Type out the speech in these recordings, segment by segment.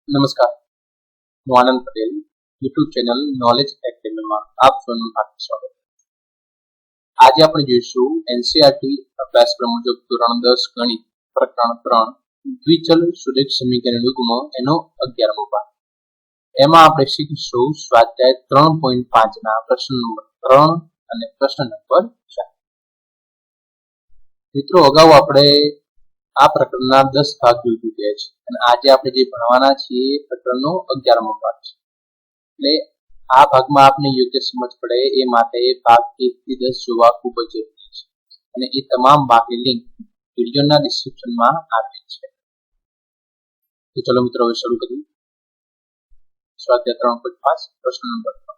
નમસ્કાર, હું Anand Patel YouTube channel knowledge એકેડમીમાં આપ સૌનું હાર્દિક સ્વાગત. આજે આપણે જોઈશું એનસીઈઆરટી અભ્યાસક્રમ મુજબ ધોરણ 10 ગણિત પ્રકરણ 3 દ્વિચલ સુરેખ સમીકરણ યુગ્મ એનો 11મો ભાગ. એમાં આપણે શીખીશું સ્વાધ્યાય 3.5 ના પ્રશ્ન નંબર 3 અને પ્રશ્ન નંબર 4. મિત્રો, અગાઉ આપણે આ પ્રકરણના 10 ભાગ જોઈ ચૂક્યા છે અને આજે આપણે જે ભણવાના છીએ એ પ્રકરણનો 11મો ભાગ છે. એટલે આ ભાગમાં આપને યોગ્ય સમજ પડે એ માટે ભાગ 1 થી 10 જોવા ખૂબ જ જરૂરી છે અને એ તમામ ભાગની લિંક વિડીયોના ડિસ્ક્રિપ્શનમાં આપેલ છે. તો ચલો મિત્રો, હવે શરૂ કરીએ. સ્વાધ્યાય 3.5 પ્રશ્ન નંબર 3.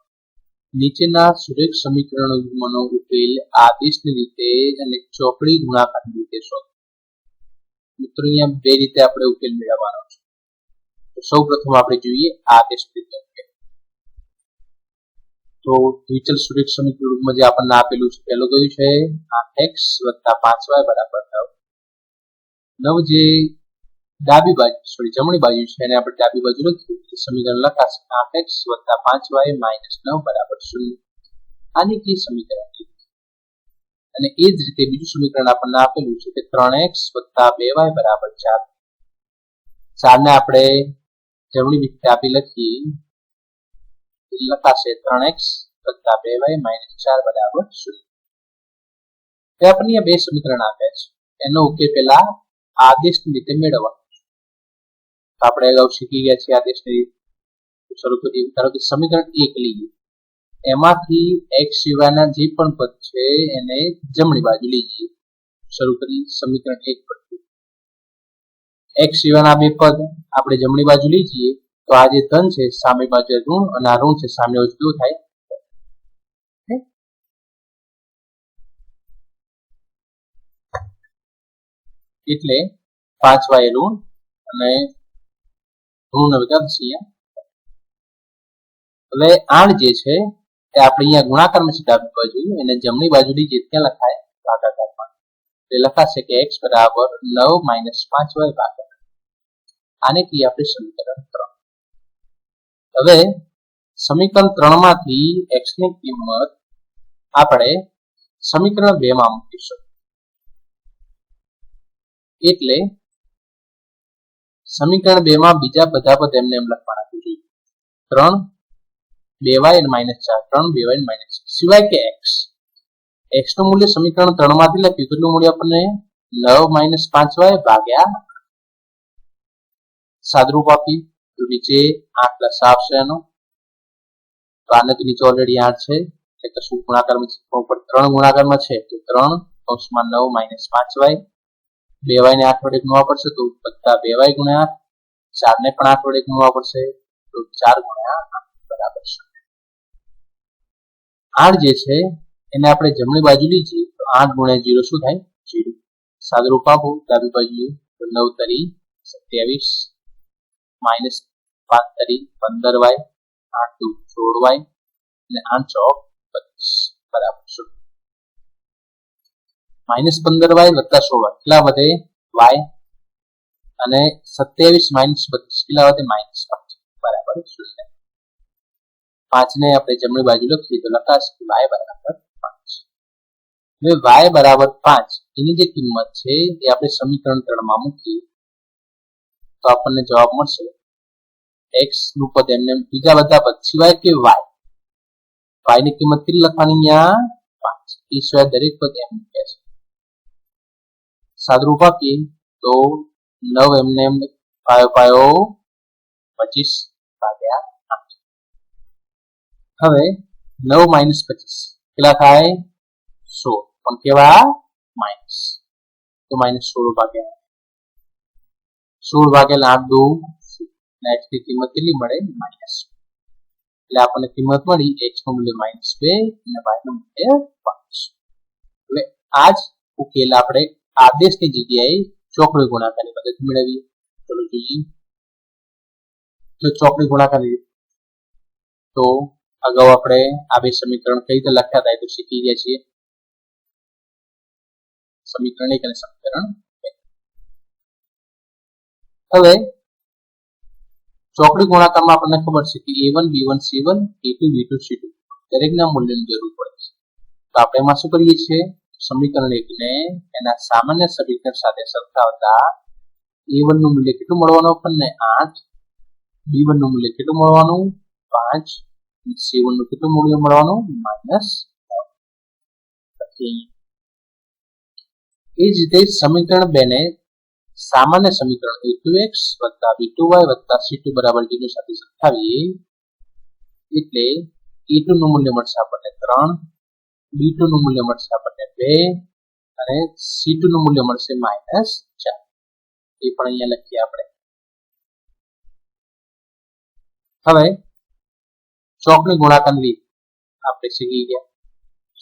નીચેના સુરેખ સમીકરણ યુગ્મનો ઉકેલ આદેશની રીતે અને ચોકડી ગુણાકારની રીતે શોધો. મિત્રો, અહીંયા બે રીતે આપણે ઉકેલ મેળવવાનો છે. તો સૌ પ્રથમ આપણે જોઈએ આદેશ રીતે ઉકેલ. તો દ્વિચલ સુરેખ સમીકરણમાં જે આપણને આપેલું છે પહેલું કયું છે 8x + 5y બરાબર 9. જે ડાબી બાજુ જમણી બાજુ છે એને આપણે ડાબી બાજુ લખીએ સમીકરણ લખાશે 8x + 5y - 9 બરાબર 0. આની કી સમીકરણ. અને એ જ રીતે બીજું સમીકરણ આપણને આપેલું છે કે 3x + 2y બરાબર 4. 4 ને આપણે જમણી બાજુ ડાબી લખીએ લખાશે 3x + 2y - 4 બરાબર 0. તે આપણને બે સમીકરણ આપ્યા છે. એનો ઉકેલ પહેલા આદેશની રીતે મેળવવાનો છે. આપણે અગાઉ શીખી ગયા છીએ આદેશની રીતે. શરૂ કરીએ. ધારો કે સમીકરણ 1 લઈએ, એમાંથી x સિવાયના જે પણ પદ છે એને જમણી બાજુ લઈએ. શરૂ કરી સમીકરણ 1 પરથી. x સિવાયના બે પદ આપણે જમણી બાજુ લઈએ તો આ જે ધન છે સામે બાજુ ઋણ અને આ ઋણ છે સામે બાજુ કેવું થાય એટલે 5y ઋણ અને ઋણ વધશે. હવે 8 જે છે એ આપણે અહીંયા ગુણાકારમાં છે ડાબી બાજુ, એને જમણી બાજુ લઈએ ત્યાં લખાય ભાગાકારમાં. એટલે લખાશે કે x બરાબર 9 - 5y ભાગાકાર. આને કહીએ આપણે સમીકરણ 3. હવે સમીકરણ 3 માંથી x ની કિંમત આપણે સમીકરણ 2 માં મૂકીશું. એટલે સમીકરણ 2 માં બીજા બધા પદ એમને એમ લખવાના છે. 3 2y - 4 3 2y - 6 સિવાય કે x નું મૂલ્ય સમીકરણ 3 માંથી લખ્યું કેટલું મૂલ્ય આપણને 9 - 5y ભાગ્યા. સાદરૂપ આપી તો નીચે 8 પ્લસ આવશે એનો. તો આને તો નીચે ઓલરેડી 8 છે એટલે શું ગુણાકારમાં છે ઉપર 3 ગુણાકારમાં છે તો 3 કૌંસમાં 9 - 5y. 2y ને 8 વડે ગુણવા પડશે તો વત્તા 2y ગુણ્યા 8. 4 ને પણ 8 વડે ગુણવા પડશે તો 4 ગુણ્યા 8 બરાબર 0. 8 જે છે એને આપણે જમણી બાજુ લઈએ તો 8 ગુણ્યા 0 શું થાય 0. સાદરૂપ આપો ડાબી બાજુ તો 9 તરી 27 માઇનસ 5 તરી 15y 8 દુ 16y અને 8 ચોક 25 બરાબર 0. -15y + 16y કેટલા વધે y અને 27 - 32 કેટલા વધે -5 બરાબર 0. 5 ને આપણે જમણી બાજુ લખીએ તો લખાશે y બરાબર 5. હવે y બરાબર 5 એની જે કિંમત છે એ આપણે સમીકરણ 3 માં મૂકીએ તો આપણને જવાબ મળશે x નું પદ એમને બીજા બધા પદ સિવાય કે y ની કિંમત કેટલી લખવાની અહીંયા 5. એ સિવાય દરેક પદ એમ મૂક્યા છે. સાદરૂપ આપીએ તો 9 એમને એમ પાયો 25 ભાગ્યા 8. હવે 9 - 25 કેટલા થાય 16 પણ કેવા માઇનસ તો -16 ભાગ્યા 16 ભાગ્યા 8 દુ x ની કિંમત કેટલી મળે -. એટલે આપણને કિંમત મળી x નું મૂલ્ય -2 અને y નું મૂલ્ય 5. હવે આ જ ઉકેલ આપણે આદેશની જગ્યાએ ચોકડી ગુણાકારની પદ્ધતિ મેળવીએ. ચલો જોઈએ. તો ચોકડી ગુણાકારની તો અગાઉ આપણે આ બે સમીકરણ કઈ રીતે લખ્યા હતા એ તો શીખી ગયા છીએ. સમીકરણ 1 અને સમીકરણ 2. હવે ચોકડી ગુણાકારમાં આપણને ખબર છે કે A1 B1 C1 A2 B2 C2 દરેકના મૂલ્યની જરૂર પડે છે. તો આપણે એમાં શું કરીએ છીએ, સમીકરણ 1 ને એના સામાન્ય સમીકરણ સાથે સરખાવતા A1 નું મૂલ્ય કેટલું મળવાનું આપણને 8, B1 નું મૂલ્ય કેટલું મળવાનું 5, C1 નું કેટલું મૂલ્ય મળવાનું -9. એ જ રીતે સમીકરણ 2 ને સામાન્ય સમીકરણ A2x + B2y + C2 = D સાથે સરખાવીએ એટલે A2 નું મૂલ્ય મળશે આપણને 3, B2 નું મૂલ્ય મળશે આપણને 2 અને C2 નું મૂલ્ય મળશે -4. એ પણ અહીંયા લખીએ આપણે. હવે ચોકડી ગુણાકારની રીત આપણે શીખી ગયા.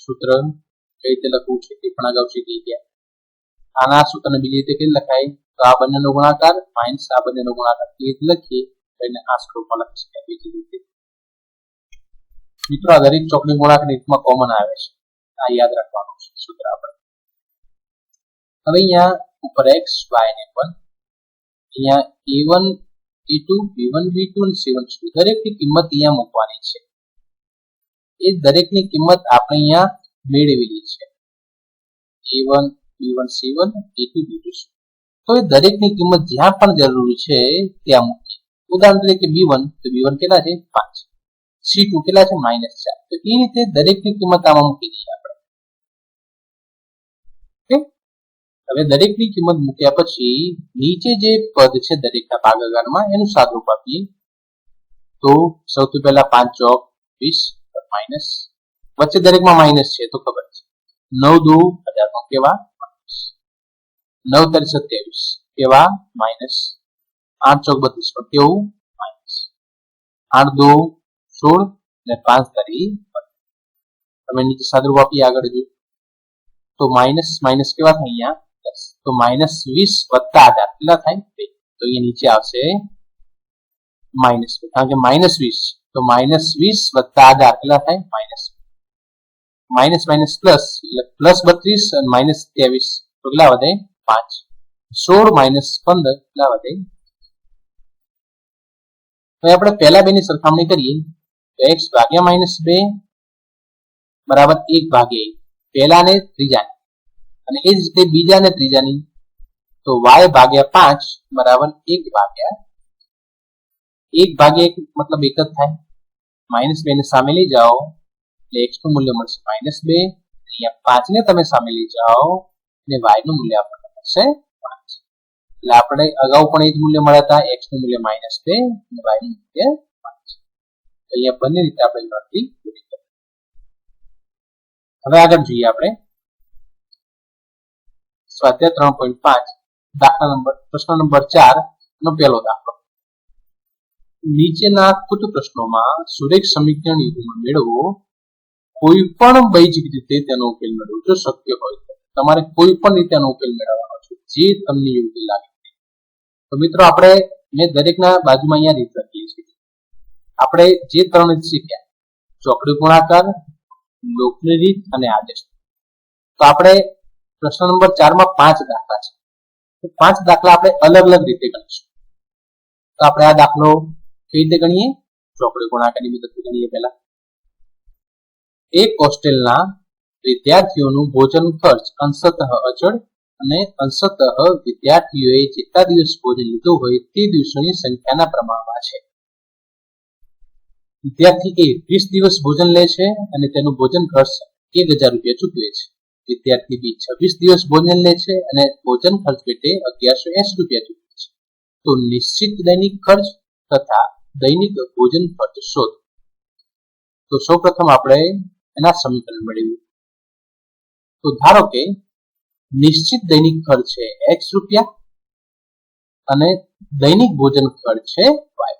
સૂત્ર કઈ રીતે લખવું છે તે પણ અગાઉ શીખી ગયા. આના સૂત્રને બીજી રીતે કેવી લખાય, તો આ બંનેનો ગુણાકાર માઇનસ આ બંનેનો ગુણાકાર એ રીતે લખીએ તો એને આ સ્વરૂપમાં લખી શકાય બીજી રીતે. મિત્રો આ દરેક ચોકડી ગુણાકારની રીતમાં કોમન આવે છે, આ યાદ રાખવાનું છે સૂત્ર આપણે. હવે અહીંયા ઉપર x y ને પણ અહીંયા A1 A2 B1 B2 અને C1 C2 દરેકની કિંમત અહીંયા મૂકવાની છે. એ દરેકની કિંમત આપણે અહીંયા મેળવેલી છે. A1 B1 C1 A2 B2 C2. તો એ દરેકની કિંમત જ્યાં પણ જરૂરી છે ત્યાં મૂકીએ. ઉદાહરણ તરીકે B1 તો B1 કેટલા છે 5, C2 કેટલા છે -4. તો એ રીતે દરેકની કિંમત આમાં મૂકી દઈએ આપણે. હવે દરેકની કિંમત મૂક્યા પછી નીચે જે પદ છે દરેકના ભાગાકારમાં એનું સાદુરૂપ આપીએ. તો સૌથી પહેલા 5 ચોક 20 માઇનસ વચ્ચે દરેકમાં માઇનસ છે તો ખબર છે. 9 દુ 18 કેવા 9 તારી 27 કેવા માઇનસ, 8 ચોક 32 કેવું માઇનસ, 8 દુ 16 ને 5 તારી તમે નીચે સાદુરૂપ આપી આગળ જો તો માઇનસ માઇનસ કેવા થાય અહીંયા તો -20 + 18 કેટલા થાય 2. તો અહીંયા નીચે આવશે -2 કારણ કે -20 તો -20 + 18 કેટલા થાય માઇનસ પ્લસ એટલે +32 અને -23 તો કેટલા વધે 5, 16 - 15 કેટલા વધે. હવે આપણે પહેલા બેની સરખામણી કરીએ તો x ભાગ્યા -2 બરાબર 1 ભાગ્યા 1 પહેલા ને ત્રીજા અને એ જ રીતે બીજા ને ત્રીજાની તો y ભાગ્યા 5 બરાબર 1 ભાગ્યા 1 મતલબ 1 જ થાય. -2 ને સામે લઈ જાઓ એટલે x નું મૂલ્ય મળશે -2, અહીંયા 5 ને તમે સામે લઈ જાઓ એટલે y નું મૂલ્ય આપણને મળશે 5. એટલે આપણે અગાઉ પણ એ જ મૂલ્ય મળ્યા હતા, x નું મૂલ્ય -2 અને y નું મૂલ્ય 5. અહીંયા બંને રીતે આપણે ગણતરી કરી. હવે આગળ જોઈએ આપણે સ્વાધ્યાય 3.5 દાખલા નંબર પ્રશ્ન નંબર 4 નો પહેલો દાખલો. નીચેના કુટ પ્રશ્નોમાં સુરેખ સમીકરણ યુગ્મ મેળવો. કોઈ પણ બીજીક રીતે તેનો ઉકેલ મેળવો જો શક્ય હોય તો. તમારે કોઈ પણ રીતે આનો ઉકેલ મેળવવાનો છે જે તમને યોગ્ય લાગે. તો મિત્રો આપણે મેં દરેકના બાજુમાં અહીંયા રીત લખી છે. આપણે જે ત્રણ રીત શીખ્યા ચોકડી ગુણાકાર, લોકની રીત અને આદેશ. તો આપણે પ્રશ્ન નંબર 4 માં 5 દાખલા છે. તો 5 દાખલા આપણે અલગ અલગ રીતે ગણીશું. તો આપણે આ દાખલો કઈ રીતે ગણીએ, ચોકડી ગુણાકારની મદદથી ગણીએ. પહેલા એક હોસ્ટેલના વિદ્યાર્થીઓનું ભોજન ખર્ચ અંશતઃ અચળ અને અંશતઃ વિદ્યાર્થીઓએ જેટલા દિવસ ભોજન લીધું હોય તે દિવસોની સંખ્યાના પ્રમાણમાં છે. વિદ્યાર્થી A 20 દિવસ ભોજન લે છે અને તેનું ભોજન ખર્ચ 1000 રૂપિયા ચૂકવે છે. વિદ્યાર્થી B 26 દિવસ ભોજન લે છે અને ભોજન ખર્ચ પેટે 1180 રૂપિયા ચૂકવે છે. તો નિશ્ચિત દૈનિક ખર્ચ તથા દૈનિક ભોજન ખર્ચ શોધ. તો સૌપ્રથમ આપણે એના સમીકરણ મેળવ્યું. તો ધારો કે નિશ્ચિત દૈનિક ખર્ચ છે x રૂપિયા અને દૈનિક ભોજન ખર્ચ છે y.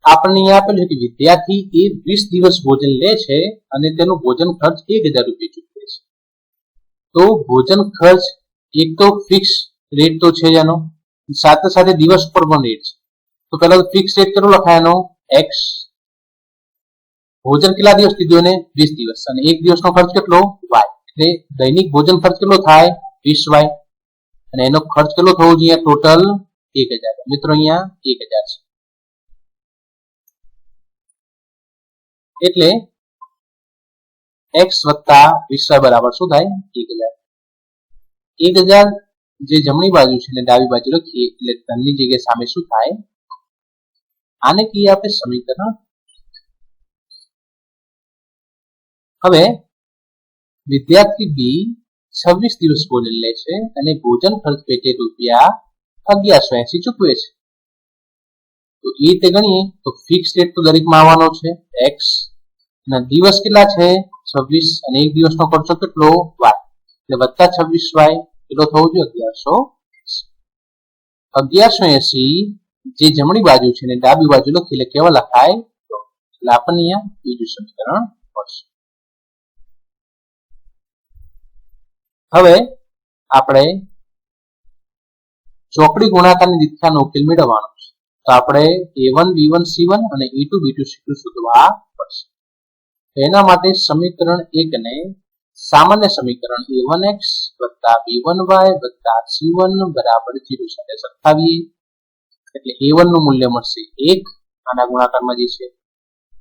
આપણને અહીંયા આપેલું છે કે વિદ્યાર્થી એ 20 દિવસ ભોજન લે છે અને તેનું ભોજન ખર્ચ 1000 રૂપિયા ચૂકવે છે. તો ભોજન ખર્ચ એક તો ફિક્સ રેટ તો છે એનો, સાથે સાથે દિવસ પર પણ રેટ છે. તો પહેલા તો ફિક્સ રેટ કેટલો લખાય એનો x, ભોજન કેટલા દિવસ લીધું એને 20 દિવસ અને એક દિવસનો ખર્ચ કેટલો y. એટલે દૈનિક ભોજન ખર્ચ કેટલો થાય 20y અને એનો ખર્ચ કેટલો થવો જોઈએ ટોટલ 1000 મિત્રો અહીંયા 1000 છે એટલે x વત્તા 20y બરાબર શું થાય 1000 1000 જે જમણી બાજુ છે ને ડાબી બાજુ લખીએ એટલે ધનની જગ્યાએ સામે શું થાય આને કહીએ આપણે સમીકરણ હવે વિદ્યાર્થી બી 26 દિવસ ભોજન લે છે અને ભોજન ખર્ચ પેટે રૂપિયા 1180 ચૂકવે છે તો એ રીતે ગણીએ તો ફિક્સ રેટ તો દરેકમાં આવવાનો છે x અને દિવસ કેટલા છે 26 અને એક દિવસનો ખર્ચો કેટલો y એટલે વત્તા 26y કેટલો થવો જોઈએ 1180 જે જમણી બાજુ છે ને ડાબી બાજુ લખી એટલે કેવા લખાય એટલે આપણને અહીંયા બીજું સમીકરણ મળશે હવે આપણે ચોકડી ગુણાકારની રીતનો ઉકેલ મેળવવાનો છે તો આપણે a1 b1 c1 અને a2 b2 c2 શોધવા પડશે એના માટે સમીકરણ 1 ને સામાન્ય સમીકરણ a1x b1y c1 બરાબર 0 સાથે સરખાવીએ એટલે a1 નું મૂલ્ય મળશે 1 આના ગુણાકારમાં જે છે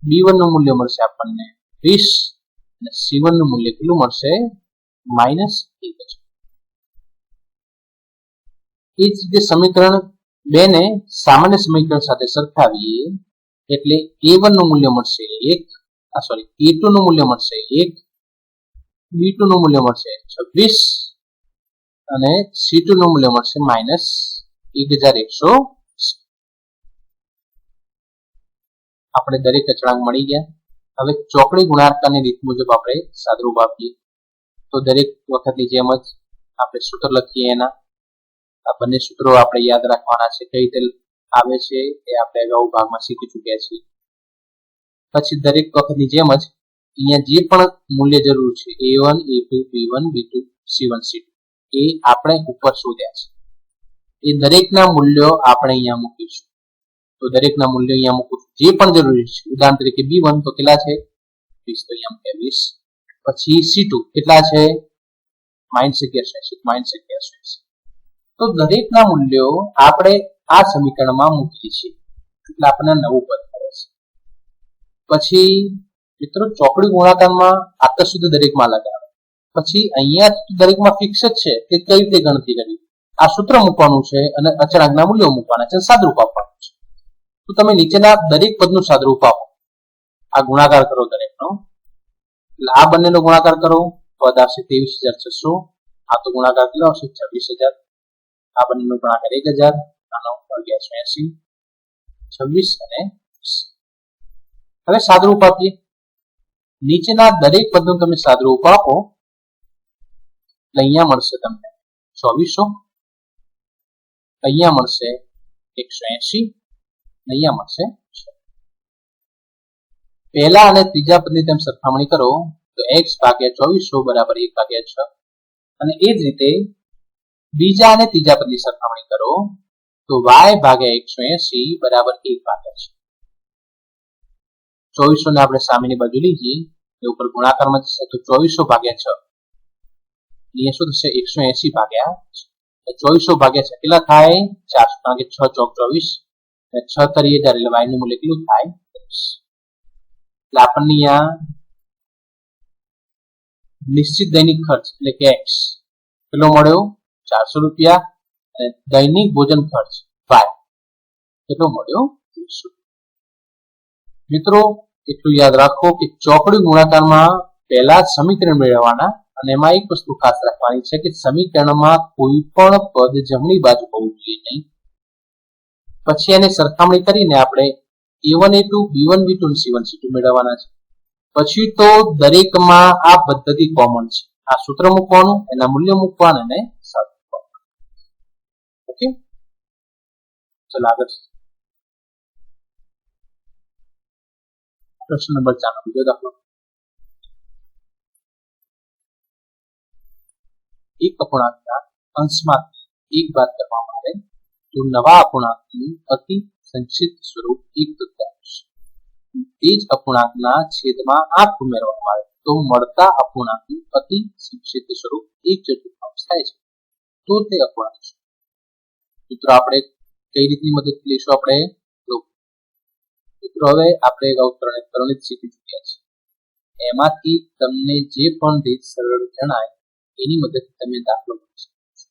b1 નું મૂલ્ય મળશે આપણને 20 અને c1 નું મૂલ્ય કેટલું મળશે -1 છે એ જ રીતે સમીકરણ 2 ને સામાન્ય સમીકરણ સાથે સરખાવીએ એટલે a1 નું મૂલ્ય મળશે 1 a2 નું મૂલ્ય મળશે 1 b2 નું મૂલ્ય મળશે 26 અને c2 નું મૂલ્ય મળશે -1100 આપણે દરેક અચળાંક મળી ગયા હવે ચોકડી ગુણાકારની રીત મુજબ આપણે સાદરૂપ આપીએ તો દરેક વખતની જેમ જ આપણે સૂત્ર લખીએ એના આ બંને સૂત્રો આપણે યાદ રાખવાના છે કઈ રીતે આવે છે એ આપણે અગાઉ ભાગમાં શીખી ચૂક્યા છીએ પછી દરેક વખતની જેમ જ અહીંયા જે પણ મૂલ્ય જરૂર છે a1 a2 b1 b2 c1 c2 એ આપણે ઉપર શોધ્યા છે એ દરેકના મૂલ્યો આપણે અહીંયા મૂકીશું તો દરેકના મૂલ્યો અહીંયા મૂકું જે પણ જરૂરી છે ઉદાહરણ તરીકે b1 તો કેટલા છે 20 તો અહીંયા મૂકે 20 પછી c2 કેટલા છે -1180 તો દરેકના મૂલ્યો આપણે આ સમીકરણમાં મૂકીએ છીએ એટલે આપણને નવું પદ મળે છે પછી મિત્રો ચોકડી ગુણાકારમાં આંતર સુધી દરેકમાં લગાવે પછી અહીંયા દરેકમાં ફિક્સ જ છે કે કઈ રીતે ગણતરી કરવી આ સૂત્ર મૂકવાનું છે અને અચળાંકના મૂલ્યો મૂકવાના છે સાદરૂપ આપવાનું છે તો તમે નીચેના દરેક પદનું સાદરૂપ આપો આ ગુણાકાર કરો દરેકનો એટલે આ બંનેનો ગુણાકાર કરો પદ આવશે 23600 આ તો ગુણાકાર કેટલો આવશે 26000 આ બંનેનો ગુણાકાર 1000 આનો 1180 26 અને 20 હવે સાદરૂપ આપીએ નીચેના દરેક પદનું તમે સાદરૂપ આપો એટલે અહીંયા મળશે તમને 2400 અહીંયા મળશે 180 અહીંયા મળશે પહેલા અને ત્રીજા પદની તેમ સરખામણી કરો તો x ભાગ્યા 2400 બરાબર 1/6 અને એ જ રીતે બીજા અને ત્રીજા પદની સરખામણી કરો તો y ભાગ્યા 180 બરાબર 1/6 2400 ને આપણે સામેની બાજુ લઈએ એ ઉપર ગુણાકારમાં જશે તો 2400 ભાગ્યા 6 અહીંયા શું થશે 180 ભાગ્યા 2400 ભાગ્યા 6 કેટલા થાય 400 કારણ કે 6 ચોક 24 અને 6 તરી 1000 એટલે y નું મૂલ્ય કેટલું થાય 30 એટલે આપણને અહીંયા નિશ્ચિત દૈનિક ખર્ચ એટલે કે x કેટલો મળ્યો 400 રૂપિયા અને દૈનિક ભોજન ખર્ચ y કેટલો મળ્યો 300 મિત્રો એટલું યાદ રાખો કે ચોકડી ગુણાકારમાં પહેલા સમીકરણ મેળવવાના અને એમાં એક વસ્તુ ખાસ રાખવાની છે કે સમીકરણમાં કોઈ પણ પદ જમણી બાજુ હોવું જોઈએ નહીં પછી એને સરખામણી કરીને આપણે a1 a2 b1 b2 c1 c2 મેળવવાના છે પછી તો દરેકમાં આ પદ્ધતિ કોમન છે આ સૂત્ર મૂકવાનું એના મૂલ્ય મૂકવાના અને સાદું ઓકે ચલો આગળ પ્રશ્ન નંબર 4 બીજો દાખલો એક અપૂર્ણાંકના અંશમાં એક બાદ કરવામાં આવે તો નવા અપૂર્ણાંકનું અતિ સંક્ષિપ્ત સ્વરૂપ 1/4 તે જ અપૂર્ણાંકના છેદમાં 8 ઉમેરવામાં આવે તો મળતા અપૂર્ણાંકનું અતિ સંક્ષિપ્ત સ્વરૂપ 1/4 થાય છે તો તે અપૂર્ણાંક છે મિત્રો આપણે કઈ રીતની મદદ લઈશું આપણે? મિત્રો હવે આપણે અગાઉ ત્રણે શીખી ચૂક્યા છીએ. એમાંથી તમને જે પણ રીત સરળ જણાય એની મદદથી તમે દાખલો કરી શકો છો.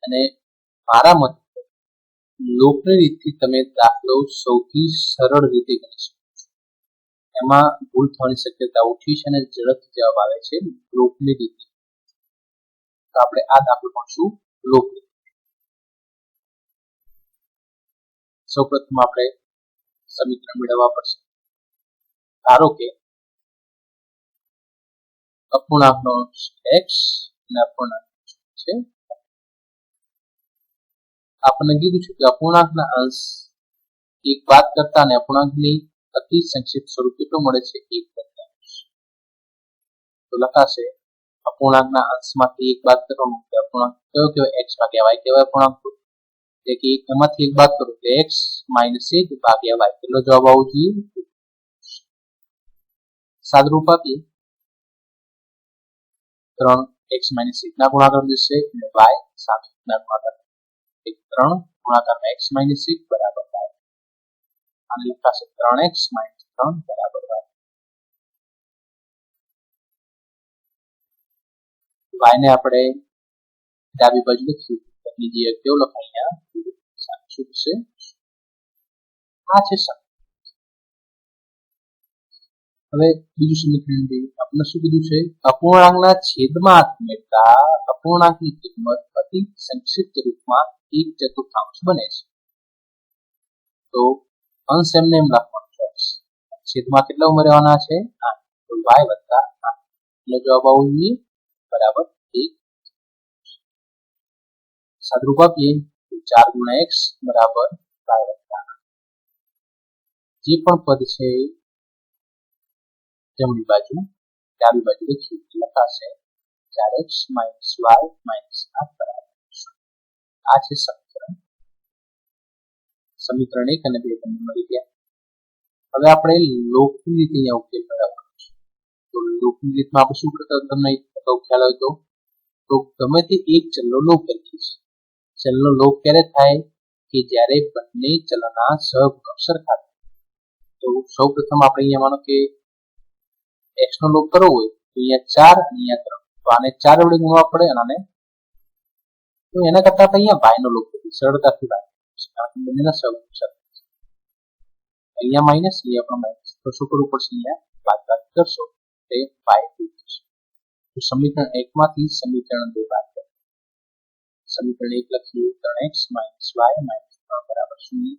અને મારા મતે લોકની રીતથી તમે દાખલો સૌથી સરળ રીતે કરી શકો છો. એમાં ભૂલ થવાની શક્યતા ઓછી છે અને ઝડપથી જવાબ આવે છે લોકની રીતે. તો આપણે આ દાખલો ભણશું લોકની. સૌપ્રથમ આપણે સમીકરણ મેળવવા પડશે. ધારો કે અપૂર્ણાંકનો x અને અપૂર્ણાંક છે. આપણને કીધું છે કે અપૂર્ણાંકના અંશ એક બાદ કરતા અને અપૂર્ણાંકની અતિ સંક્ષિપ્ત સ્વરૂપ કેટલો મળે છે? 1/2. તો લખાશે અપૂર્ણાંકના અંશમાંથી એક બાદ કરવાનો અપૂર્ણાંક કયો કહેવાય? x ભાગ્યા y કહેવાય અપૂર્ણાંક. એટલે કે એમાંથી એક બાદ કરો એટલે x - 1 ભાગ્યા y. કેટલો જવાબ આવવો જોઈએ? સાદુરૂપ આપીએ 3x - 1 ના ગુણાકાર જશે અને y 7 ના ગુણાકાર. 3 ગુણાકારમાં x - 1 બરાબર y. આને લખાશે 3x - 3 બરાબર y. y ને આપણે ડાબી બાજુ લખીએ એટલે જે કેવું લખાય અહીંયા શું થશે? આ છે સમ. હવે બીજું સમીકરણ જોઈએ. આપણે શું કીધું છે? અપૂર્ણાંકના છેદમાં મેળવતા અપૂર્ણાંકની કિંમત અતિ સંક્ષિપ્ત રૂપમાં 1/4 બને છે. તો અંશ એમને એમ લખવાનો છે. છેદમાં કેટલા ઉમેરવાના છે? 8. તો y વત્તા 8 એટલે જવાબ આવવો જોઈએ બરાબર 1. સાદુરૂપ આપીએ 4 ગુણ્યા x બરાબર y વત્તા 8. જે પણ પદ છે જમણી બાજુ ડાબી બાજુ લખીએ લખાશે 4x - y - 8 બરાબર 0. આ છે સમીકરણ 1 અને 2 તમને મળી ગયા. હવે આપણે લોકની રીતે અહીંયા ઉકેલ મેળવવાનો છે. તો લોકની રીતમાં આપણે શું કરતા તમને ખ્યાલ હોય તો ગમે તે એક ચલનો લોપ કરીએ છીએ. ચલનો લોપ ક્યારે થાય? કે જ્યારે બંને ચલના સહગુણક સરખા થાય. તો સૌપ્રથમ આપણે અહીંયા માનો કે x નો લોપ કરવો હોય તો અહીંયા 4 અહીંયા 3. તો આને 4 વડે ગુણવા પડે અને તો એના કરતા આપણે અહીંયા y નો લોપ કરીએ સરળતાથી y. બંનેના સહગુણક સરખા છે. અહીંયા માઈનસ અહીંયા પણ માઈનસ. તો શું કરવું પડશે? અહીંયા બાદબાકી કરશો તે y થશે. તો સમીકરણ 1 માંથી સમીકરણ 2 બાદ કરો. સમીકરણ 1 લખીએ 3x - y - 3 બરાબર 0.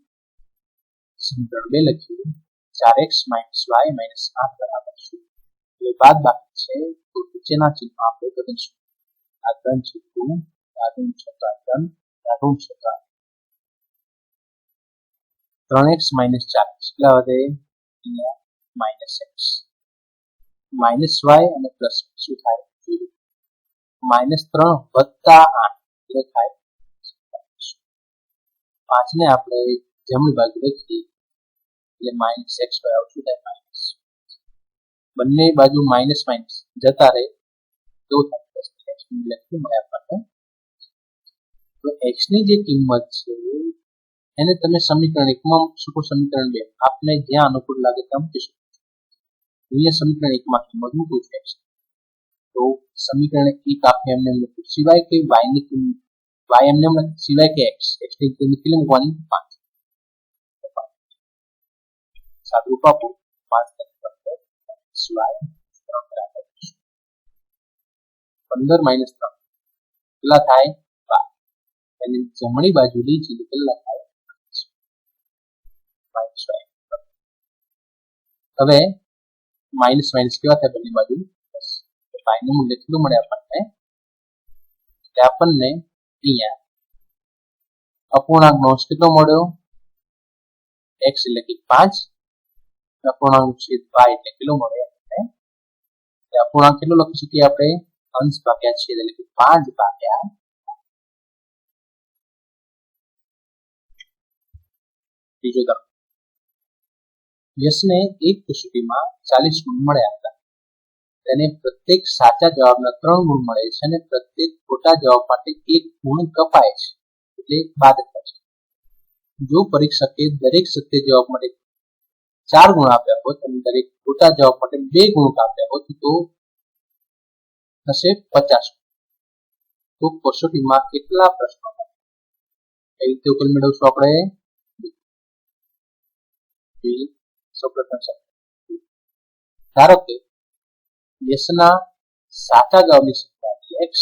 સમીકરણ 2 લખીએ 4x - y - 8 બરાબર 0. એટલે બાદબાકી છે તો નીચેના ચિહ્નમાં આપણે બદલીશું. આ 3 છે 2, આ 3 છે 3, આ 2 છે 3. 3x - 4 કેટલા વધે? અહીંયા -x. -y અને પ્લસ શું થાય? 0. -3 વત્તા 8 એટલે થાય 5 ને આપણે જમણી બાજુ લખીએ એટલે -x બરાબર શું થાય? માઇનસ. બંને બાજુ માઇનસ માઇનસ જતા રહે તો થાય x લખીએ મળે આપણને. તો x ની જે કિંમત છે એને તમે સમીકરણ 1 માં મૂકી શકો, સમીકરણ 2 આપને જ્યાં અનુકૂળ લાગે ત્યાં મૂકી શકો. અહીંયા સમીકરણ 1 માં કિંમત મૂકું છું x. તો સમીકરણ 1 આપણે એમને મૂક્યું સિવાય કે y ની કિંમત y એમને સિવાય કે x ની કિંમત કેટલી મૂકવાની? 5. સાદુરૂપ આપો 5 y 3 બરાબર 15 - 3 કેટલા થાય? 12. એની જમણી બાજુ લીધી કેટલા થાય? -y. હવે માઇનસ માઇનસ કેવા થાય? બંને બાજુ પ્લસ. y નું મૂલ્ય કેટલું મળે આપણને? એટલે આપણને અહીંયા અપૂર્ણાંકનો અંશ કેટલો મળ્યો? x એટલે કે 5. અપૂર્ણાંક છેદ y એટલે કેટલો મળે આપણને? અપૂર્ણાંક કેટલો લખી શકીએ આપણે? અંશ ભાગ્યા છેદ એટલે કે 5 ભાગ્યા. બીજો દાખલો. યશને એક કસોટીમાં 40 ગુણ મળ્યા હતા. તેને પ્રત્યેક સાચા જવાબના 3 ગુણ મળે છે અને પ્રત્યેક ખોટા જવાબ માટે 1 ગુણ કપાય છે એટલે બાદ થાય છે. જો પરીક્ષકે દરેક સત્ય જવાબ માટે 4 ગુણ આપ્યા હોય અને દરેક ખોટા જવાબ માટે 2 ગુણ આપ્યા હોય તો થશે 50. તો કસોટીમાં કેટલા પ્રશ્નો કઈ રીતે ઉકેલ મેળવશું આપણે? સૌપ્રથમ ધારો કે યસના સાચા જવાબની સંખ્યા x.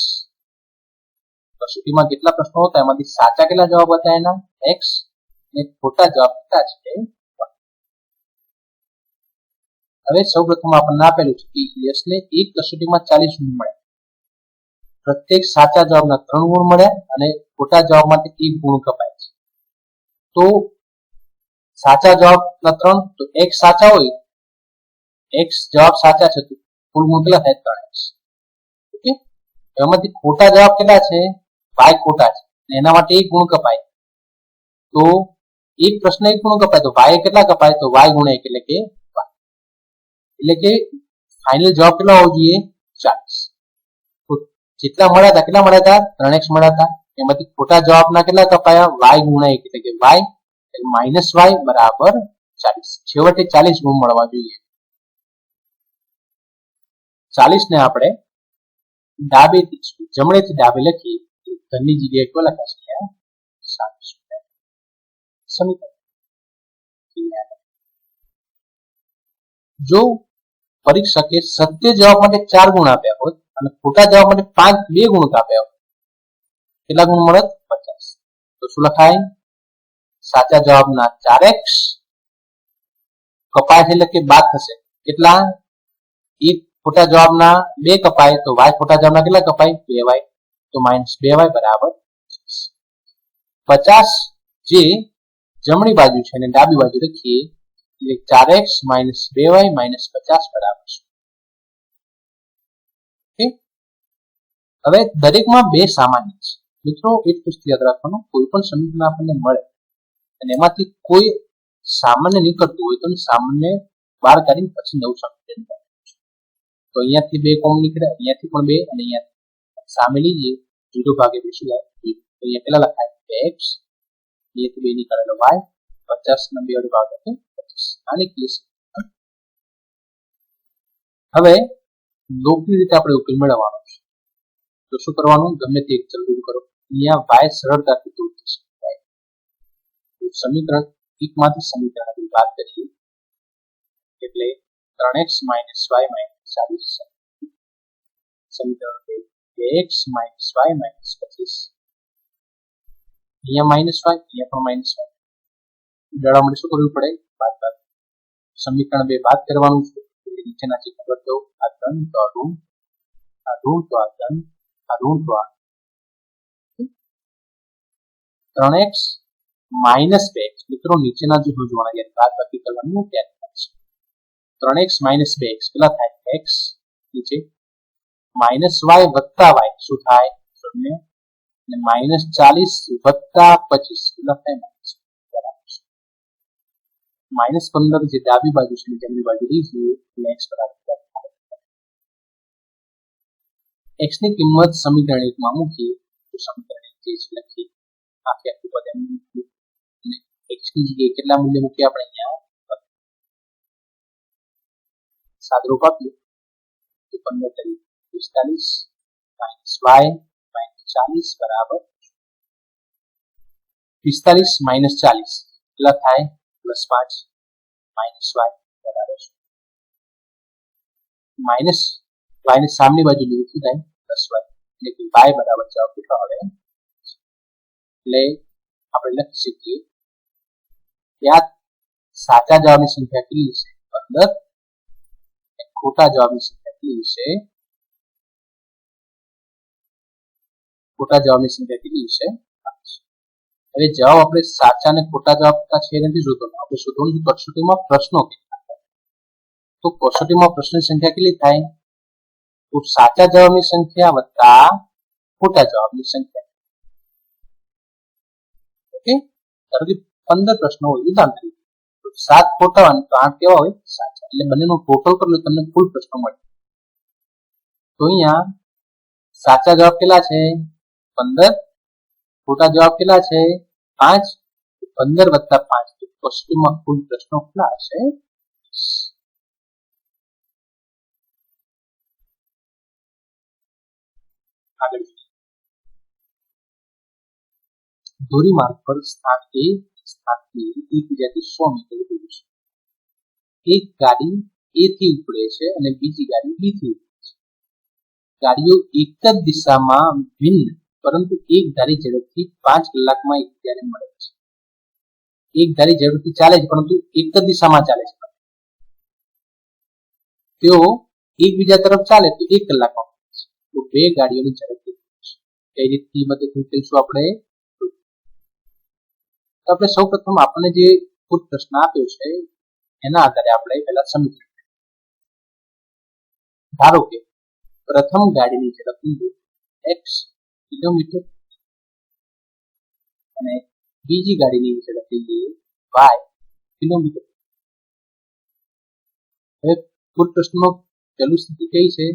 કસોટીમાં કેટલા પ્રશ્નો હતા એમાંથી સાચા કેટલા જવાબ હતા એના x અને ખોટા જવાબ કેટલા છે. હવે સૌપ્રથમ આપણને આપેલું છે કે યશને એક કસોટીમાં 40 ગુણ મળ્યા, પ્રત્યેક સાચા જવાબના 3 ગુણ મળ્યા અને ખોટા જવાબ માટે 1 ગુણ કપાય છે. તો સાચા જવાબના 3 તો x સાચા હોય, x જવાબ સાચા છે તો કુલ ગુણ કેટલા થાય? 3x. ઓકે, એમાંથી ખોટા જવાબ કેટલા છે? y ખોટા છે એના માટે 1 ગુણ કપાય. તો એક પ્રશ્ન 1 ગુણ કપાય તો y કેટલા કપાય? તો y ગુણ્યા 1 એટલે કે ફાઇનલ જવાબ કેટલો આવવો જોઈએ? 40. તો જેટલા મળ્યા હતા કેટલા મળ્યા હતા? 3x મળ્યા હતા. એમાંથી ખોટા જવાબના કેટલા કપાયા? y ગુણ્યા 1 એટલે કે y માઇનસ y બરાબર 40. છેવટે 40 ગુણ મળવા જોઈએ. 40 ને આપણે ડાબેથી જમણેથી ડાબે લખીએ તો ધનની જગ્યાએ કેટલો લખાશે? 40. સમીકરણ. જો પરીક્ષકે સત્ય જવાબ માટે 4 ગુણ આપ્યા હોય અને ખોટા જવાબ માટે 2 ગુણ આપ્યા હોય, કેટલા ગુણ મળે? 50. તો શું લખાય? સાચા જવાબના 4x કપાય છે એટલે કે બાદ થશે કેટલા? 1 ખોટા જવાબના 2 કપાય તો y ખોટા જવાબના કેટલા કપાય? 2y. તો -2y બરાબર 50. જે જમણી બાજુ છે અને ડાબી બાજુ લખીએ એટલે 4x - 2y - 50 બરાબર છે. હવે દરેકમાં 2 સામાન્ય છે. મિત્રો એક વસ્તુ યાદ રાખવાનું, કોઈ પણ સમીકરણ આપણને મળે અને એમાંથી કોઈ સામાન્ય નીકળતું હોય તો સામાન્ય બહાર કાઢીને પછી નવું સમીકરણ બનાવવાનું. તો અહીંયાથી 2 કોમન નીકળ્યા, અહીંયાથી પણ 2 અને અહીંયા સામે લઈએ 0 ભાગે 2 શું થાય? અહીંયા કેટલા લખાય? x. અહીંયાથી 2 નીકળેલો y 50 ના 2 વડે ભાગ આપે 25. આની કેસ હવે લોકની રીતે આપણે ઉકેલ મેળવવાનો છે. તો શું કરવાનું? ગમે તે એક ચલ દૂર કરો. અહીંયા y સરળતાથી દૂર થશે. સમીકરણ 1 માંથી સમીકરણ 2 બાદ કરીએ એટલે 3x - y - 40. સમીકરણ 2x - y - 25. અહીંયા -y, અહીંયા પણ -y. ઉડાડવા માટે શું કરવું પડે? બાદ. સમીકરણ 2 બાદ કરવાનું છે. નીચેના ચિહ્ન બદલો. આ ધન તો આ ઋણ, આ ઋણ તો આ ધન, આ ઋણ તો આ 3x - 2x. મિત્રો નીચેના જો જોવાના યાદ બાદ બાકી કરવાનું યાદ રાખજો. 3x - 2x કેટલા થાય? x નીચે -y વત્તા y શું થાય? 0 અને -40 વત્તા 25 કેટલા થાય? -15 જે ડાબી બાજુ છે જમણી બાજુ લઈએ એટલે x બરાબર x ની કિંમત સમીકરણ 1 માં મૂકીએ તો સમીકરણ 1 જે છે લખી આખી પદ એમ મૂકીએ અને x ની જગ્યાએ કેટલા મૂલ્ય મૂકીએ આપણે? અહીંયા સાદરૂપ આપીએ તો 15 તરીકે 45 - y - 40 બરાબર 45 - 40 કેટલા થાય? +5 - y બરાબર y ને સામની બાજુ લીધું શું થાય? +y. એટલે કે y બરાબર જવાબ કેટલો આવે? એટલે આપણે લખી શકીએ કે આ સાચા જવાબની સંખ્યા કેટલી છે? 15. ખોટા જવાબની સંખ્યા કેટલી છે? ખોટા જવાબની સંખ્યા કેટલી છે? 5. હવે જવાબ આપણે સાચા અને ખોટા જવાબ છે નથી શોધવાનો, આપણે શોધવાનું છે કસોટીમાં પ્રશ્નો કેટલા. તો કસોટીમાં પ્રશ્નની સંખ્યા કેટલી થાય? તો સાચા જવાબની સંખ્યા વત્તા ખોટા જવાબની સંખ્યા. ઓકે, ધારો કે 15 પ્રશ્નો હોય ઉદાહરણ તરીકે, તો 7 ખોટા હોય તો 8 કેવા હોય? સાચા. એટલે બંનેનું ટોટલ કરો તમને કુલ પ્રશ્નો મળે. તો અહીંયા સાચા જવાબ કેટલા છે? 15. ખોટા જવાબ કેટલા છે? 5. 15 વત્તા 5 તો કોષ્ટકમાં કુલ પ્રશ્નો કેટલા હશે? આગળ ધોરીમાર્ગ પર સ્થાન A સ્થાન B એકબીજાથી 100 મીટર દૂર છે. એક ગાડી A થી ઉપડે છે અને બીજી ગાડી B થી ઉપડે છે. ગાડીઓ એક જ દિશામાં ભિન્ન પરંતુ એક ધારી ઝડપથી 5 કલાકમાં એકબીજાને મળે છે. એક ધારી ઝડપથી ચાલે છે પરંતુ એક જ દિશામાં ચાલે છે. તેઓ એકબીજા તરફ ચાલે તો 1 કલાકમાં મળે છે. તો બે ગાડીઓની ઝડપ કઈ રીતની મદદ કરીશું આપણે? તો આપણે સૌપ્રથમ આપણને જે પૂર્વ પ્રશ્ન આપ્યો છે એના આધારે આપણે પહેલા સમીકરણ ધારો કે પ્રથમ ગાડીની ઝડપ લીધું x કિલોમીટર અને બીજી ગાડીની ઝડપ લીધી y કિલોમીટર. હવે પૂર્વ પ્રશ્નમાં પહેલું સ્થિતિ કઈ છે?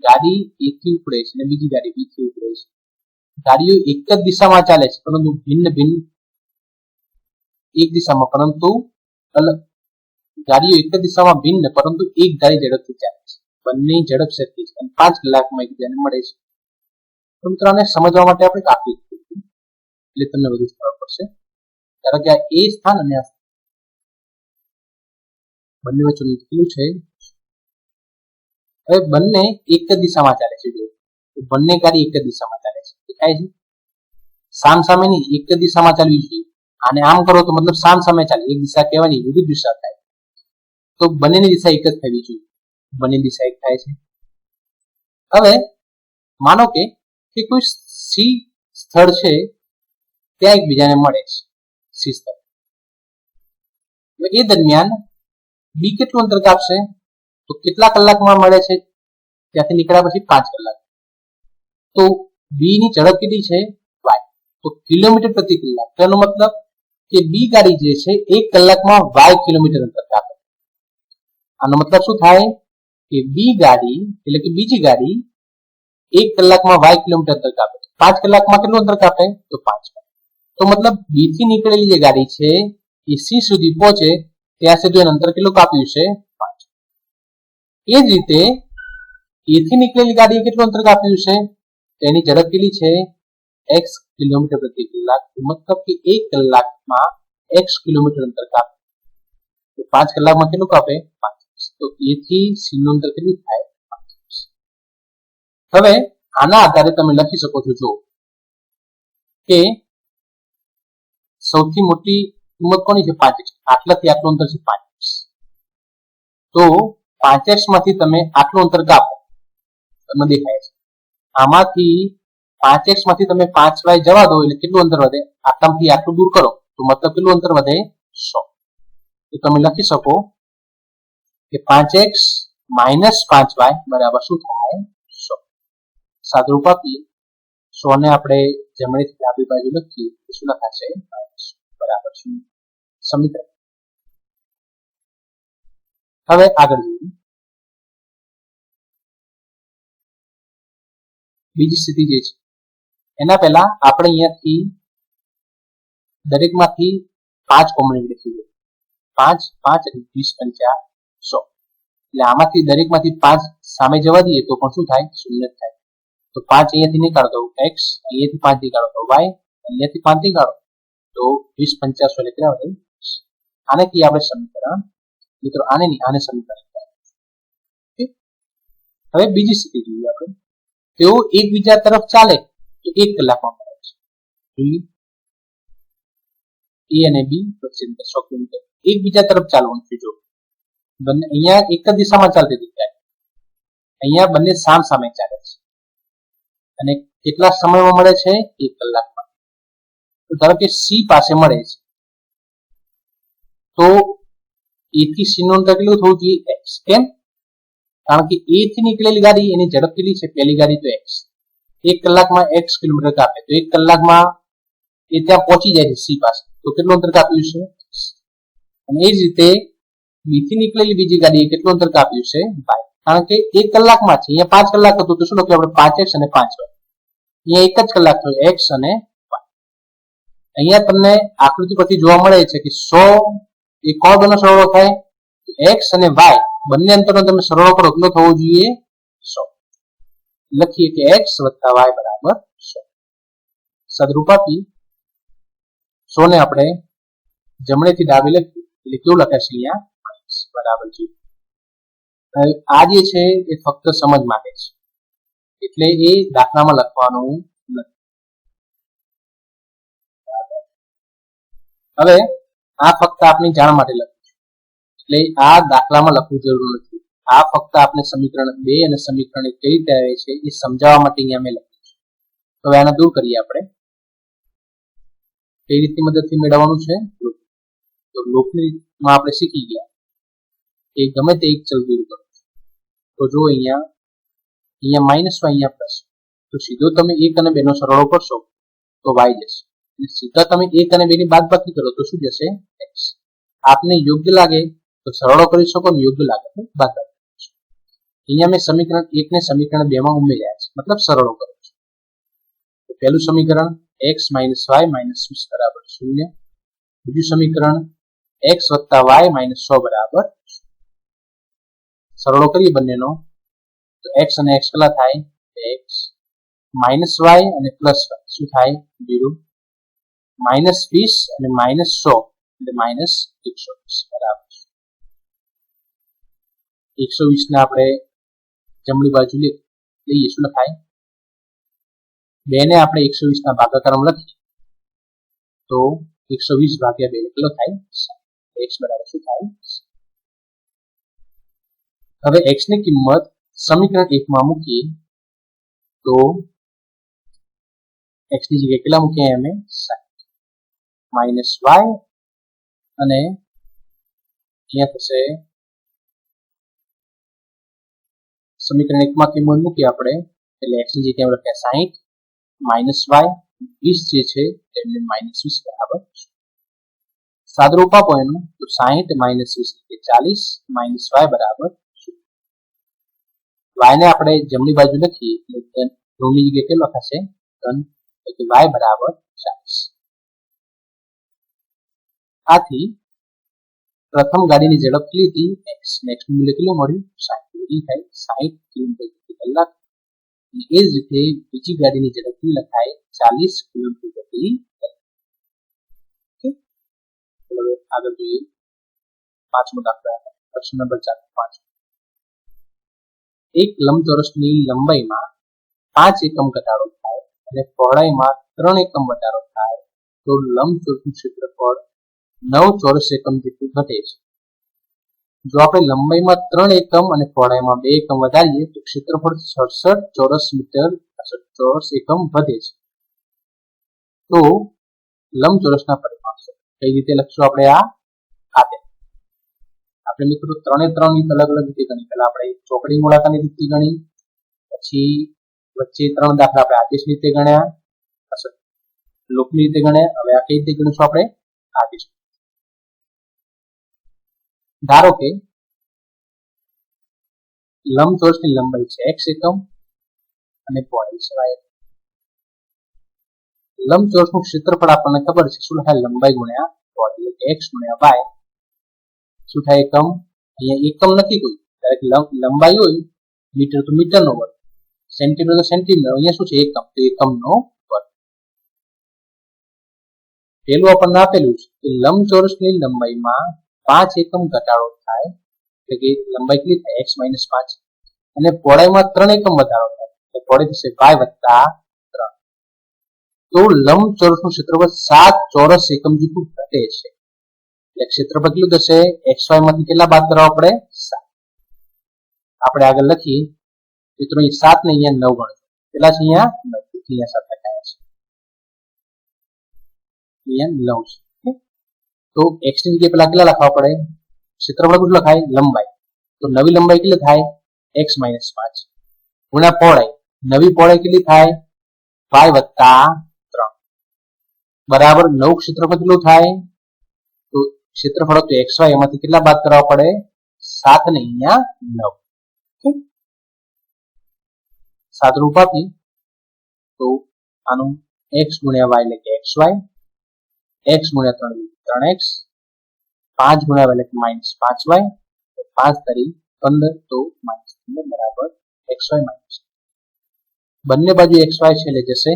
ગાડી A થી ઉપડે છે અને બીજી ગાડી B થી ઉપડે છે. ગાડીઓ એક જ દિશામાં ચાલે છે પરંતુ ભિન્ન એક દિશામાં પરંતુ ગાડીઓ એક જ દિશામાં ભિન્ન પરંતુ એક ધારી ઝડપથી ચાલે છે. બંને ઝડપ સરખી છે અને 5 કલાકમાં એકબીજાને મળે છે. તો મિત્રો આને સમજવા માટે આપણે કાપી એટલે તમને વધુ ખબર પડશે. ધારો કે આ A સ્થાન અને આ બંને વચ્ચેનું કેટલું છે? હવે બંને એક જ દિશામાં ચાલે છે. જો બંને ગાડી એક જ દિશામાં ચાલે છે દેખાય છે. સામસામેની એક જ દિશામાં ચાલવી જોઈએ. આને આમ કરો તો મતલબ સામસામે ચાલે. એક દિશા કહેવાની વિરુદ્ધ દિશા થાય તો બંનેની દિશા એક જ થવી જોઈએ. બંને દિશા એક થાય છે. હવે માનો કે કોઈ સી સ્થળ છે ત્યાં એકબીજાને મળે છે. સી સ્થળ એ દરમિયાન બી કેટલું અંતર કાપશે? તો કેટલા કલાકમાં મળે છે? ત્યાંથી નીકળ્યા પછી 5 કલાક. તો બી ની ઝડપ કેટલી છે? y. તો કિલોમીટર પ્રતિ કલાક. તેનો મતલબ કે બી ગાડી જે છે 1 કલાકમાં y કિલોમીટર અંતર કાપે. આનો મતલબ શું થાય કે બી ગાડી એટલે કે બીજી ગાડી 1 કલાકમાં y કિલોમીટર અંતર કાપે. 5 કલાકમાં કેટલું અંતર કાપે? તો 5 કલાક. તો મતલબ બી થી નીકળેલી જે ગાડી છે એ સી સુધી પહોંચે ત્યાં સુધી અંતર કેટલું કાપ્યું છે? 5. એ જ રીતે એ થી નીકળેલી ગાડીએ કેટલું અંતર કાપ્યું છે? તેની ઝડપ કેટલી છે? x કિલોમીટર પ્રતિ કલાક. મતલબ કે 1 કલાકમાં x કિલોમીટર અંતર કાપે. તો 5 કલાકમાં કેટલું કાપે? 5. તો એ થી સી નું અંતર કેટલું થાય? 5. હવે આના આધારે તમે લખી શકો છો જો કે સૌથી મોટી કિંમત કોની છે? 5x. આટલાથી આટલું અંતર છે 5x. તો 5x માંથી તમે આટલું અંતર કાપો તમને દેખાય છે. આમાંથી 5x માંથી તમે 5y જવા દો એટલે કેટલું અંતર વધે? આટલામાંથી આટલું દૂર કરો તો મતલબ કેટલું અંતર વધે? 100. તો તમે લખી શકો કે 5x માઇનસ 5y બરાબર શું થાય? 100. સાદુરૂપ આપીએ 100 ને આપણે જમણીથી ડાબી બાજુ લખીએ તો શું લખાશે? બરાબર શું સમીકરણ. હવે આગળ જોઈએ બીજી સ્થિતિ જે છે એના પહેલા આપણે અહીંયાથી દરેકમાંથી 5 કોમન લખી 5 5 અને 20 × 100. એટલે આમાંથી દરેકમાંથી 5 સામે જવા દઈએ તો પણ શું થાય? 0 થાય. તો 5 અહીંયાથી નીકાળો તો x, અહીંયાથી 5 નીકાળો તો y, અહીંયાથી 5 નીકાળો તો 20 × 50 એટલે કેટલા વધે? આને કહીએ આપણે સમીકરણ. મિત્રો આને નહીં, આને સમીકરણ. હવે બીજી સ્થિતિ જોઈએ આપણે. તેઓ એકબીજા તરફ ચાલે તો 1 કલાકમાં મળે છે. એ અને બી વચ્ચે 100 કિલોમીટર એકબીજા તરફ ચાલવાનું છે. જો બંને અહીંયા એક જ દિશામાં ચાલતી દેખાય, અહીંયા બંને સામ સામે ચાલે છે અને કેટલા સમયમાં મળે છે? 1 કલાકમાં. તો ધારો કે સી પાસે મળે છે તો એ થી સી નું અંતર કેટલું થવું જોઈએ? x. કેમ? કારણ કે એ થી નીકળેલી ગાડી એની ઝડપ કેટલી છે? પહેલી ગાડી તો x. 1 કલાકમાં x કિલોમીટર કાપે તો 1 કલાકમાં એ ત્યાં પહોંચી જાય છે સી પાસે તો કેટલું અંતર કાપ્યું છે? અને એ જ રીતે બી થી નીકળેલી બીજી ગાડીએ કેટલું અંતર કાપ્યું છે? y. કારણ કે 1 કલાકમાં છે. અહીંયા 5 કલાક હતું તો શું લખ્યું આપણે? 5x અને 5y. અહીંયા એક જ કલાક થયો x અને y. અહીંયા તમને આકૃતિ પરથી જોવા મળે છે કે 100 એ કોણ બંને સરવાળો થાય? x અને y બંને અંતરનો તમે સરવાળો કરો એટલો થવો જોઈએ 100. લખીએ કે x વત્તા y બરાબર 100. સદરૂપ આપી 100 ને આપણે જમણેથી ડાબે લખીએ એટલે કેવું લખાશે? અહીંયા x બરાબર 0. આ જે છે એ ફક્ત સમજ માટે છે, એટલે એ દાખલામાં લખવાનું નથી. હવે આ ફક્ત આપની જાણ માટે લખ્યું છે, એટલે આ દાખલામાં લખવું જરૂર નથી. આ ફક્ત આપણે સમીકરણ 2 અને સમીકરણ 1 કઈ રીતે આવે છે એ સમજાવવા માટે અહીંયા મેં લખ્યું છે. તો હવે આને દૂર કરીએ આપણે. કઈ રીતની મદદથી મેળવવાનું છે? તો લૂપની રીતમાં આપણે શીખી ગયા કે ગમે તે એક ચલ દૂર કરો. તો જો અહીંયા માઇનસ y, અહીંયા પ્લસ, તો સીધો તમે 1 અને 2 નો સરવાળો કરશો તો y જશે. સીધા તમે 1 અને 2 ની બાદબાકી કરો તો શું જશે? x. આપને યોગ્ય લાગે તો સરવાળો કરી શકો, યોગ્ય લાગે તો બાદબાકી કરી શકો. અહીંયા મેં સમીકરણ 1 ને સમીકરણ 2 માં ઉમેર્યા છે, મતલબ સરવાળો કર્યો છે. તો પહેલું સમીકરણ x - y - 20 બરાબર 0. બીજું સમીકરણ x વત્તા y - 100 બરાબર 0. સરવાળો કરીએ બંનેનો તો x અને x કેટલા થાય? x માઇનસ y અને પ્લસ y શું થાય? 0. -20 અને -100 એટલે -120 બરાબર 120 ને આપણે જમણી બાજુ લઈએ શું લખાય? 2 ને આપણે 120 ના ભાગાકારમાં લખીએ તો 120 ભાગ્યા 2 કેટલો થાય? x બરાબર શું થાય? હવે x ની કિંમત સમીકરણ 1 માં મૂકીએ તો x ની જગ્યાએ કેટલા મૂકીએ? અમે 60 - y અને અહીંયા થશે સમીકરણ 1 માં કિંમત મૂકીએ આપણે એટલે x ની જગ્યાએ લખ્યા 60 - y 20 જે છે એટલે -20 બરાબર. સાદુરૂપ આપો એનું તો 60 - 20 એટલે 40 - y બરાબર y ને આપણે જમણી બાજુ લખીએ એટલે ઋણની જગ્યાએ કેટલો લખાશે? ધન, એટલે y બરાબર 40. આથી પ્રથમ ગાડીની ઝડપ કેટલી હતી? x. x નું મૂલ્ય કેટલું મળ્યું? 60. એ થાય 60 કિલોમીટર પ્રતિ કલાક. એ જ રીતે બીજી ગાડીની ઝડપ કેટલી લખાય? 40 કિલોમીટર પ્રતિ કલાક. હવે આગળ જોઈએ પાંચમો દાખલો. પ્રશ્ન નંબર 5. એક લંબચોરસની લંબાઈમાં 5 એકમ ઘટાડો થાય અને પહોળાઈમાં 3 એકમ વધારો થાય તો લંબચોરસનું ક્ષેત્રફળ 9 ચોરસ એકમ જેટલું ઘટે છે. જો આપણે લંબાઈમાં 3 એકમ અને પહોળાઈમાં 2 એકમ વધારીએ તો ક્ષેત્રફળ 66 ચોરસ એકમ વધે છે. તો લંબચોરસના પરિમાણ કઈ રીતે લખશું આપણે? આ ખાતે આપણે મિત્રો 3 એ 3 રીત અલગ અલગ રીતે ગણી. પહેલા આપણે ચોકડી મૂળાકારની રીતે ગણી, પછી વચ્ચે 3 દાખલા આપણે આદેશ રીતે ગણ્યા, લોકની રીતે ગણ્યા. હવે આ કઈ રીતે ગણીશું આપણે? આદેશ. ધારો કે લંબચોરસની લંબાઈ છે x એકમ અને પહોળાઈ છે y. લંબચોરસનું ક્ષેત્રફળ આપણને ખબર છે શું લખાય? લંબાઈ ગુણ્યા પહોળાઈ એટલે x ગુણ્યા y શું થાય? એકમ. અહીંયા એકમ નથી કોઈ, લંબાઈ હોય મીટર તો મીટર નો વર્ગ, સેન્ટીમીટર તો સેન્ટીમીટર. અહીંયા શું છે? એકમ, તો એકમ નો વર્ગ. પેલું આપણને આપેલું છે કે લંબચોરસની લંબાઈમાં 5 એકમ ઘટાડો થાય એટલે કે લંબાઈ કેટલી થાય? x - 5 અને પહોળાઈમાં 3 એકમ વધારો થાય એટલે પહોળાઈ થશે y વત્તા 3. તો લંબચોરસનું ક્ષેત્રફળ 7 ચોરસ એકમ જેટલું ઘટે છે. એટલે ક્ષેત્રફળ કેટલું થશે? xy માંથી કેટલા બાદ કરવા પડે? 7. આપણે આગળ લખીએ મિત્રો 7 ને અહીંયા 9 ગણો. કેટલા છે અહીંયા? 9. અહીંયા 7 લખાયા છે, અહીંયા 9 છે. તો x ની જગ્યાએ પેલા કેટલા લખવા પડે? ક્ષેત્રફળ કેટલું લખાય? લંબાઈ. તો નવી લંબાઈ કેટલી થાય? x - 5 ગુણ્યા પહોળાઈ. નવી પહોળાઈ કેટલી થાય? y વત્તા 3 બરાબર 9. ક્ષેત્રફળ કેટલું થાય? તો ક્ષેત્રફળ તો xy એમાંથી કેટલા બાદ કરવા પડે? 7 ને અહીંયા 9. સાદુરૂપ આપીએ તો આનું x ગુણ્યા y એટલે કે xy x ગુણ્યા 3 3x 5 ગુણ્યા y એટલે -5y 5 તરી 15 તો -15 બરાબર xy માઇનસ બંને બાજુ xy છે એટલે જશે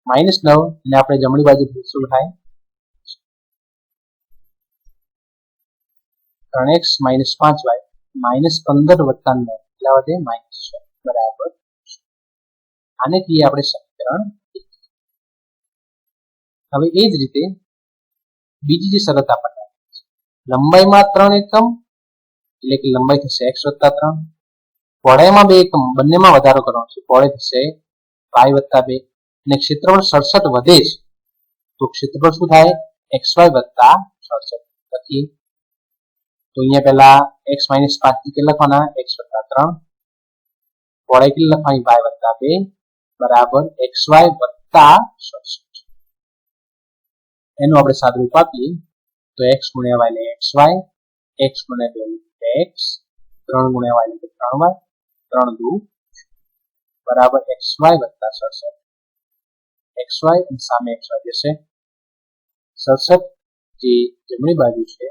-9 અને આપણે જમણી બાજુ ભેગું થાય 3x - 5y -15 વત્તા 9 એટલા વધે -6 બરાબર આને કહીએ આપણે સમીકરણ 1. હવે એ જ રીતે બીજી જે શરત આપણને લંબાઈમાં 3 એકમ એટલે કે લંબાઈ થશે x + 3 પહોળાઈમાં 2 એકમ બંનેમાં વધારો કરવાનો છે પહોળાઈ થશે y + 2 અને ક્ષેત્રફળ 67 વધે છે તો ક્ષેત્રફળ શું થાય xy + 67 લખીએ તો અહીંયા પહેલા x - 5 થી લખવાના x + 3 પહોળાઈ કેટલી લખવાની y + 2 બરાબર xy + 67 એનું આપણે સાદુરૂપ આપીએ તો x * y એટલે xy x * 2 x 3 * y એટલે 3y 3 2 બરાબર xy + 67 xy અને સામે xy જશે 67 જે જમણી બાજુ છે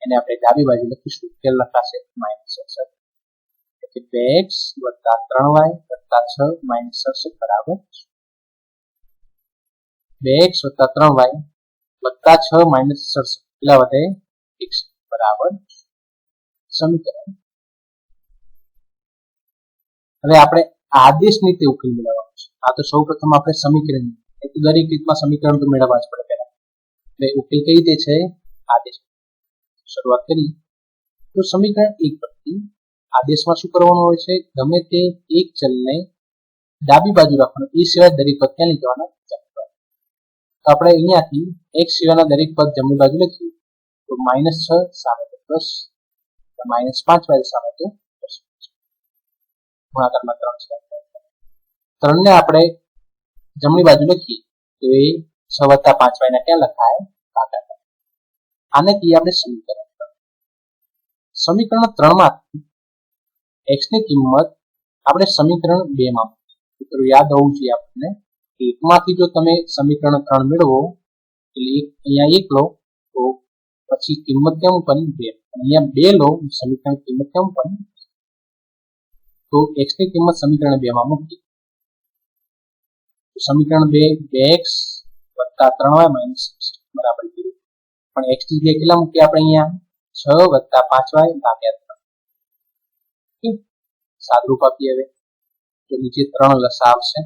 એને આપણે ડાબી બાજુ લખીશું કે લખાશે -67 એટલે 2x + 3y + 6 - 67 બરાબર 2x + 3y + 6 - 67 એટલા વધે 61 બરાબર સમીકરણ. હવે આપણે આદેશની રીતે ઉકેલ મેળવવાનો છે. આ તો સૌપ્રથમ આપણે સમીકરણ એટલે દરેક રીતમાં સમીકરણ તો મેળવવા જ પડે પહેલા. એટલે ઉકેલ કઈ રીતે છે આદેશ શરૂઆત કરી તો સમીકરણ 1 પરથી આદેશમાં શું કરવાનું હોય છે ગમે તે એક ચલને ડાબી બાજુ રાખવાનું એ સિવાય દરેક પદ ક્યાં લીધવાના તો આપણે અહીંયાથી x સિવાયના દરેક પદ જમણી બાજુ લખીએ તો -6 સામે તો +, -5y સામે તો ગુણાકારમાં 3 છે 3 ને આપણે જમણી બાજુ લખીએ તો એ 6 + 5y ના ક્યાં લખાય ભાગાકાર. આને કહીએ આપણે સમીકરણ 3 માંથી x ની કિંમત આપણે સમીકરણ 2 માં મિત્રો યાદ હોવું જોઈએ આપણને કે એકમાંથી જો તમે સમીકરણ 3 મેળવો એટલે અહીંયા 1 લો તો પછી કિંમત કેમ મૂકવાની 2 અહીંયા 2 લો સમીકરણ કિંમત કેમ મૂકવાની તો x ની કિંમત સમીકરણ 2 માં મૂકી સમીકરણ 2 2x + 3y - 6 બરાબર 0 પણ x ની જગ્યાએ કેટલા મૂકી આપણે અહીંયા 6 + 5y ભાગ્યા 3 સાદુરૂપ આપીએ હવે તો નીચે 3 લસા આવશે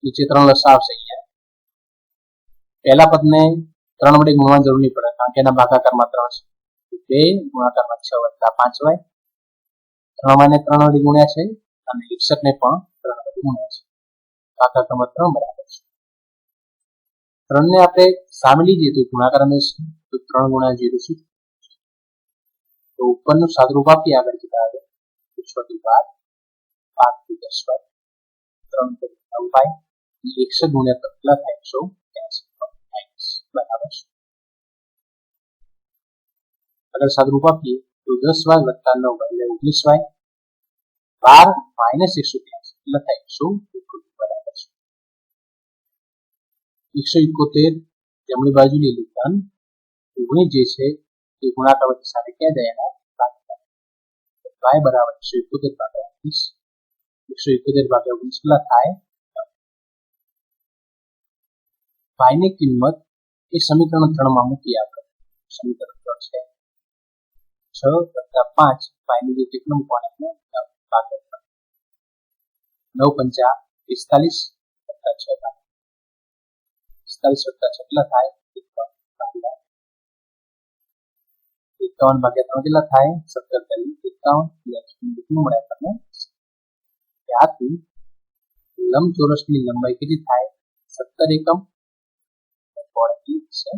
નીચે 3 લસા આવશે અહીંયા પહેલા પદને 3 વડે ગુણવાની જરૂર નહીં પડે કારણ કે એના ભાગાકારમાં 3 છે 2 ગુણાકારમાં 6 + 5y 3y ને 3 વડે ગુણ્યા છે અને 61 ને પણ 3 વડે ગુણ્યા છે ભાગાકારમાં 3 બરાબર છે 3 ને આપણે સામે લીધીએ તો ગુણાકારમાં છે તો 3 * 0 શું તો ઉપરનું સાદુરૂપ આપીએ આગળ જતા આવે તો 6 × 12 5 × 10 3 × 9y 61 ગુણ્યા 3 કેટલા થાય 180 બરાબર છે અગર સાદુરૂપ આપીએ તો 10y + 9y એટલે 19y 12 - 180 એટલે થાય 171 બરાબર છે 171 જમણી બાજુ લીધું ધન 19 જે છે એ ગુણાકાર વચ્ચે સાથે ક્યાં જાય એના ભાગાકાર y બરાબર 171 ભાગ્યા 19 171 ભાગ્યા 19 કેટલા થાય y ની કિંમત એ સમીકરણ 3 માં મૂકી આપણે સમીકરણ 3 છે 6 + 5 y ની જગ્યાએ કેટલું મૂકવાનું ભાગાકાર 9 × 5 = 45 + 6 45 + 6 કેટલા થાય 51 ભાગ્યા 3 કેટલા થાય 17 × 51 કેટલું મળે આપણને ત્યાંથી લંબચોરસની લંબાઈ કેટલી થાય 17 એકમ પહોળાઈ છે